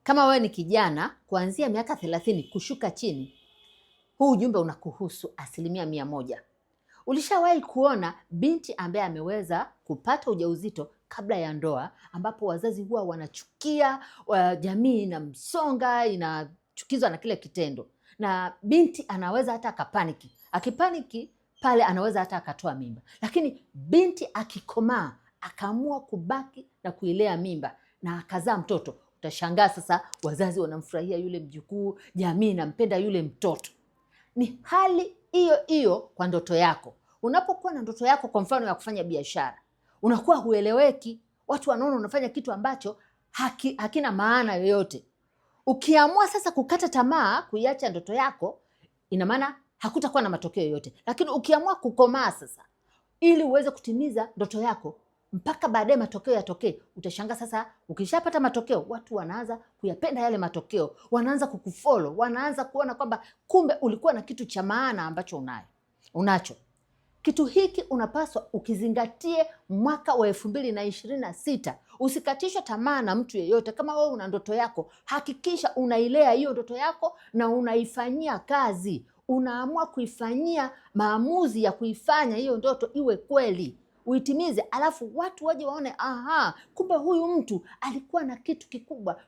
Kama wewe ni kijana kuanzia miaka 30 kushuka chini, huu ujumbe unakuhusu 100%. Ulishawahi kuona binti ambaye ameweza kupata ujauzito kabla ya ndoa, ambapo wazazi huwa wanachukia, jamii inamsonga, inachukizwa na kile kitendo, na binti anaweza hata akapaniki. Akipaniki pale anaweza hata akatoa mimba. Lakini binti akikomaa, akaamua kubaki na kuilea mimba na akazaa mtoto, utashangaa sasa wazazi wanamfurahia yule mjukuu, jamii inampenda yule mtoto. Ni hali hiyo hiyo kwa ndoto yako. Unapokuwa na ndoto yako, kwa mfano ya kufanya biashara, unakuwa hueleweki, watu wanaona unafanya kitu ambacho hakina maana yoyote. Ukiamua sasa kukata tamaa, kuiacha ndoto yako, ina maana hakutakuwa na matokeo yoyote. Lakini ukiamua kukomaa sasa ili uweze kutimiza ndoto yako, mpaka baadaye matokeo yatokee, utashangaa sasa ukishapata matokeo, watu wanaanza kuyapenda yale matokeo, wanaanza kukufollow, wanaanza kuona kwamba kumbe ulikuwa na kitu cha maana ambacho unacho. Kitu hiki unapaswa ukizingatie mwaka wa 2026. Usikatishwe tamaa na mtu yeyote. Kama wewe una ndoto yako, hakikisha unailea hiyo ndoto yako na unaifanyia kazi. Unaamua kuifanyia maamuzi ya kuifanya hiyo ndoto iwe kweli, uitimize, alafu watu waje waone, aha, kumbe huyu mtu alikuwa na kitu kikubwa,